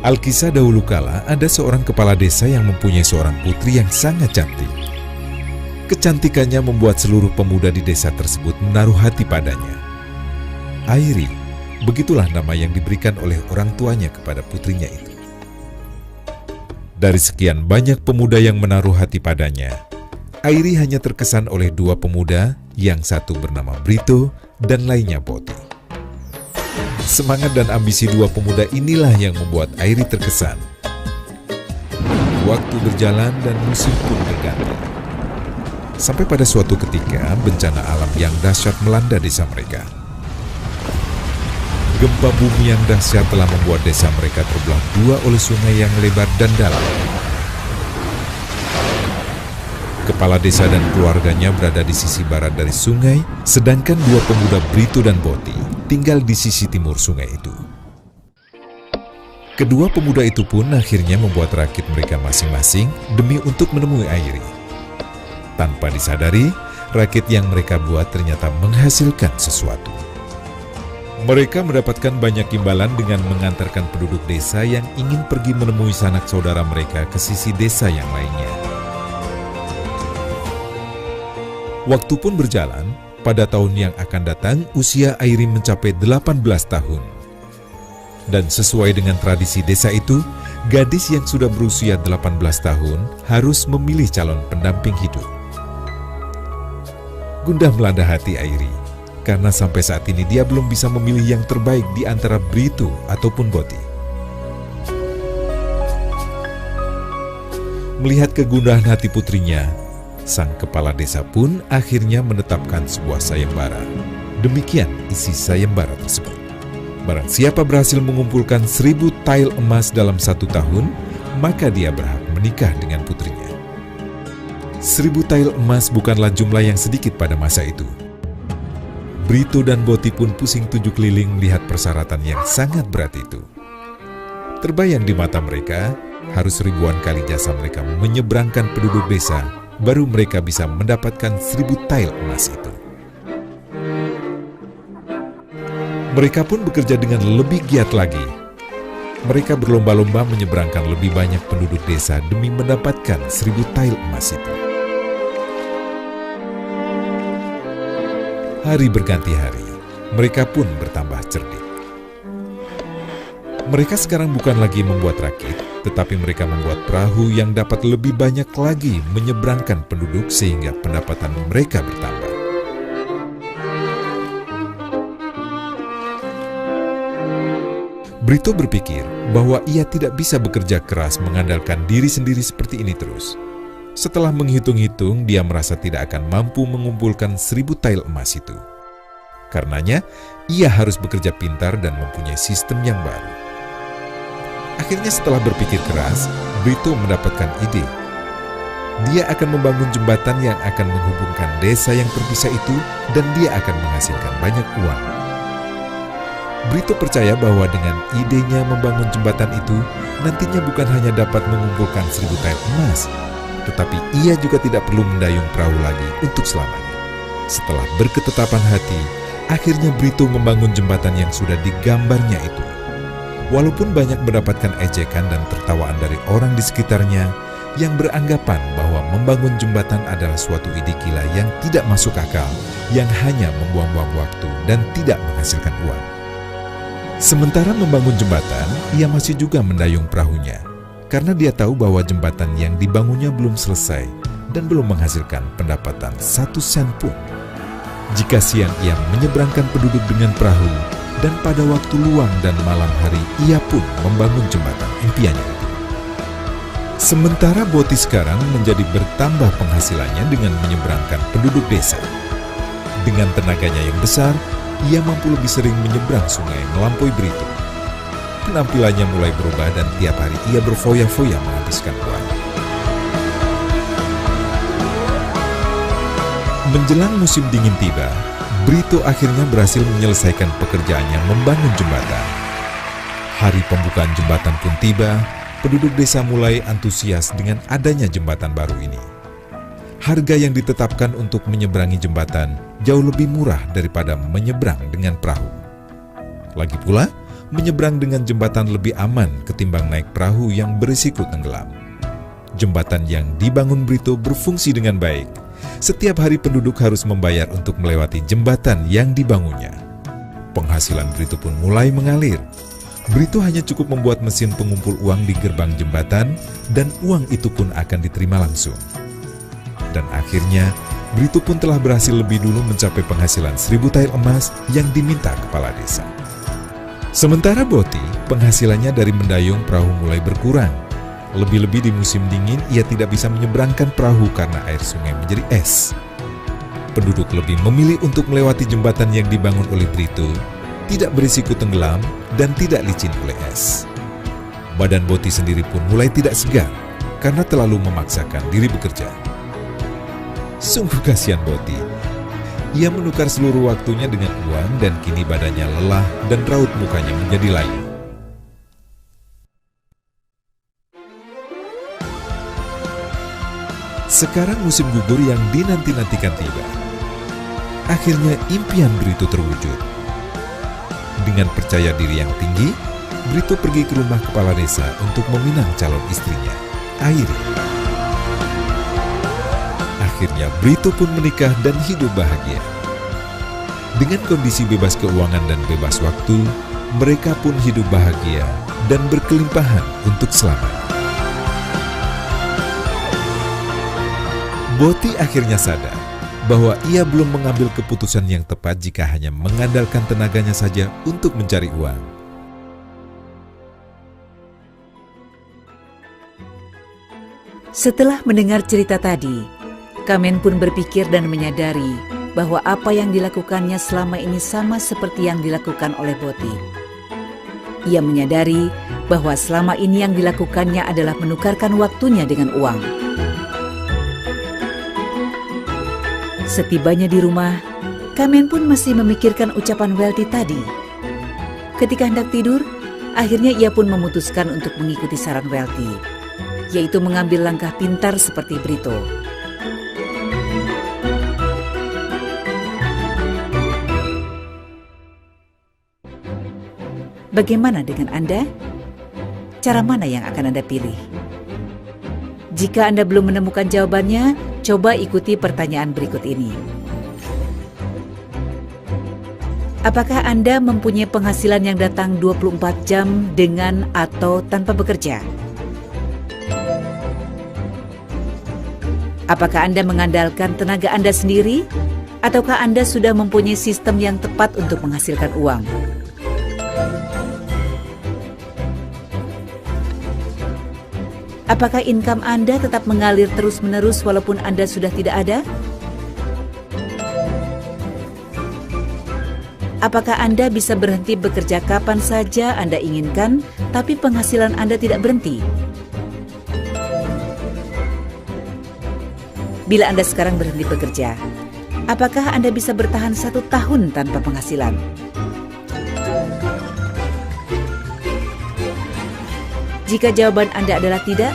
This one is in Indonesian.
Alkisah dahulu kala ada seorang kepala desa yang mempunyai seorang putri yang sangat cantik. Kecantikannya membuat seluruh pemuda di desa tersebut menaruh hati padanya. Airi, begitulah nama yang diberikan oleh orang tuanya kepada putrinya itu. Dari sekian banyak pemuda yang menaruh hati padanya, Airi hanya terkesan oleh dua pemuda, yang satu bernama Brito dan lainnya Boti. Semangat dan ambisi dua pemuda inilah yang membuat Airi terkesan. Waktu berjalan dan musim pun berganti. Sampai pada suatu ketika bencana alam yang dahsyat melanda desa mereka. Gempa bumi yang dahsyat telah membuat desa mereka terbelah dua oleh sungai yang lebar dan dalam. Kepala desa dan keluarganya berada di sisi barat dari sungai, sedangkan dua pemuda Brito dan Boti tinggal di sisi timur sungai itu. Kedua pemuda itu pun akhirnya membuat rakit mereka masing-masing demi untuk menemui Airi. Tanpa disadari, rakit yang mereka buat ternyata menghasilkan sesuatu. Mereka mendapatkan banyak imbalan dengan mengantarkan penduduk desa yang ingin pergi menemui sanak saudara mereka ke sisi desa yang lainnya. Waktu pun berjalan, pada tahun yang akan datang usia Airi mencapai 18 tahun. Dan sesuai dengan tradisi desa itu, gadis yang sudah berusia 18 tahun harus memilih calon pendamping hidup. Gundah melanda hati Airi, karena sampai saat ini dia belum bisa memilih yang terbaik di antara Brito ataupun Boti. Melihat kegundahan hati putrinya, sang kepala desa pun akhirnya menetapkan sebuah sayembara. Demikian isi sayembara tersebut. Barang siapa berhasil mengumpulkan 1000 tail emas dalam 1 tahun, maka dia berhak menikah dengan putrinya. 1000 tail emas bukanlah jumlah yang sedikit pada masa itu. Brito dan Boti pun pusing 7 keliling melihat persyaratan yang sangat berat itu. Terbayang di mata mereka, harus ribuan kali jasa mereka menyeberangkan penduduk desa, baru mereka bisa mendapatkan 1000 tail emas itu. Mereka pun bekerja dengan lebih giat lagi. Mereka berlomba-lomba menyeberangkan lebih banyak penduduk desa demi mendapatkan 1000 tail emas itu. Hari berganti hari, mereka pun bertambah cerdik. Mereka sekarang bukan lagi membuat rakit, tetapi mereka membuat perahu yang dapat lebih banyak lagi menyeberangkan penduduk sehingga pendapatan mereka bertambah. Brito berpikir bahwa ia tidak bisa bekerja keras mengandalkan diri sendiri seperti ini terus. Setelah menghitung-hitung, dia merasa tidak akan mampu mengumpulkan 1000 tail emas itu. Karenanya, ia harus bekerja pintar dan mempunyai sistem yang baru. Akhirnya setelah berpikir keras, Brito mendapatkan ide. Dia akan membangun jembatan yang akan menghubungkan desa yang terpisah itu dan dia akan menghasilkan banyak uang. Brito percaya bahwa dengan idenya membangun jembatan itu, nantinya bukan hanya dapat mengumpulkan 1000 tael emas, tetapi ia juga tidak perlu mendayung perahu lagi untuk selamanya. Setelah berketetapan hati, akhirnya Brito membangun jembatan yang sudah digambarnya itu. Walaupun banyak mendapatkan ejekan dan tertawaan dari orang di sekitarnya yang beranggapan bahwa membangun jembatan adalah suatu ide gila yang tidak masuk akal, yang hanya membuang-buang waktu dan tidak menghasilkan uang. Sementara membangun jembatan, ia masih juga mendayung perahunya, karena dia tahu bahwa jembatan yang dibangunnya belum selesai dan belum menghasilkan pendapatan 1 sen pun. Jika siang ia menyeberangkan penduduk dengan perahu, dan pada waktu luang dan malam hari ia pun membangun jembatan impiannya. Sementara Boti sekarang menjadi bertambah penghasilannya dengan menyeberangkan penduduk desa. Dengan tenaganya yang besar, ia mampu lebih sering menyeberang sungai melampaui Brito. Penampilannya mulai berubah dan tiap hari ia berfoya-foya menghabiskan uang. Menjelang musim dingin tiba, Brito akhirnya berhasil menyelesaikan pekerjaannya membangun jembatan. Hari pembukaan jembatan pun tiba, penduduk desa mulai antusias dengan adanya jembatan baru ini. Harga yang ditetapkan untuk menyeberangi jembatan jauh lebih murah daripada menyeberang dengan perahu. Lagi pula, menyeberang dengan jembatan lebih aman ketimbang naik perahu yang berisiko tenggelam. Jembatan yang dibangun Brito berfungsi dengan baik. Setiap hari penduduk harus membayar untuk melewati jembatan yang dibangunnya. Penghasilan Brito pun mulai mengalir. Brito hanya cukup membuat mesin pengumpul uang di gerbang jembatan dan uang itu pun akan diterima langsung. Dan akhirnya, Brito pun telah berhasil lebih dulu mencapai penghasilan 1.000 tael emas yang diminta kepala desa. Sementara Boti, penghasilannya dari mendayung perahu mulai berkurang. Lebih-lebih di musim dingin, ia tidak bisa menyeberangkan perahu karena air sungai menjadi es. Penduduk lebih memilih untuk melewati jembatan yang dibangun oleh Brito, tidak berisiko tenggelam dan tidak licin oleh es. Badan Boti sendiri pun mulai tidak segar karena terlalu memaksakan diri bekerja. Sungguh kasihan Boti. Ia menukar seluruh waktunya dengan uang dan kini badannya lelah dan raut mukanya menjadi layu. Sekarang musim gugur yang dinanti-nantikan tiba. Akhirnya impian Brito terwujud. Dengan percaya diri yang tinggi, Brito pergi ke rumah kepala desa untuk meminang calon istrinya, Airi. Akhirnya Brito pun menikah dan hidup bahagia. Dengan kondisi bebas keuangan dan bebas waktu, mereka pun hidup bahagia dan berkelimpahan untuk selamanya. Boti akhirnya sadar bahwa ia belum mengambil keputusan yang tepat jika hanya mengandalkan tenaganya saja untuk mencari uang. Setelah mendengar cerita tadi, Kamen pun berpikir dan menyadari bahwa apa yang dilakukannya selama ini sama seperti yang dilakukan oleh Boti. Ia menyadari bahwa selama ini yang dilakukannya adalah menukarkan waktunya dengan uang. Setibanya di rumah, Kamen pun masih memikirkan ucapan Welty tadi. Ketika hendak tidur, akhirnya ia pun memutuskan untuk mengikuti saran Welty, yaitu mengambil langkah pintar seperti Brito. Bagaimana dengan Anda? Cara mana yang akan Anda pilih? Jika Anda belum menemukan jawabannya, coba ikuti pertanyaan berikut ini. Apakah Anda mempunyai penghasilan yang datang 24 jam dengan atau tanpa bekerja? Apakah Anda mengandalkan tenaga Anda sendiri? Ataukah Anda sudah mempunyai sistem yang tepat untuk menghasilkan uang? Apakah income Anda tetap mengalir terus-menerus walaupun Anda sudah tidak ada? Apakah Anda bisa berhenti bekerja kapan saja Anda inginkan, tapi penghasilan Anda tidak berhenti? Bila Anda sekarang berhenti bekerja, apakah Anda bisa bertahan 1 tahun tanpa penghasilan? Jika jawaban Anda adalah tidak,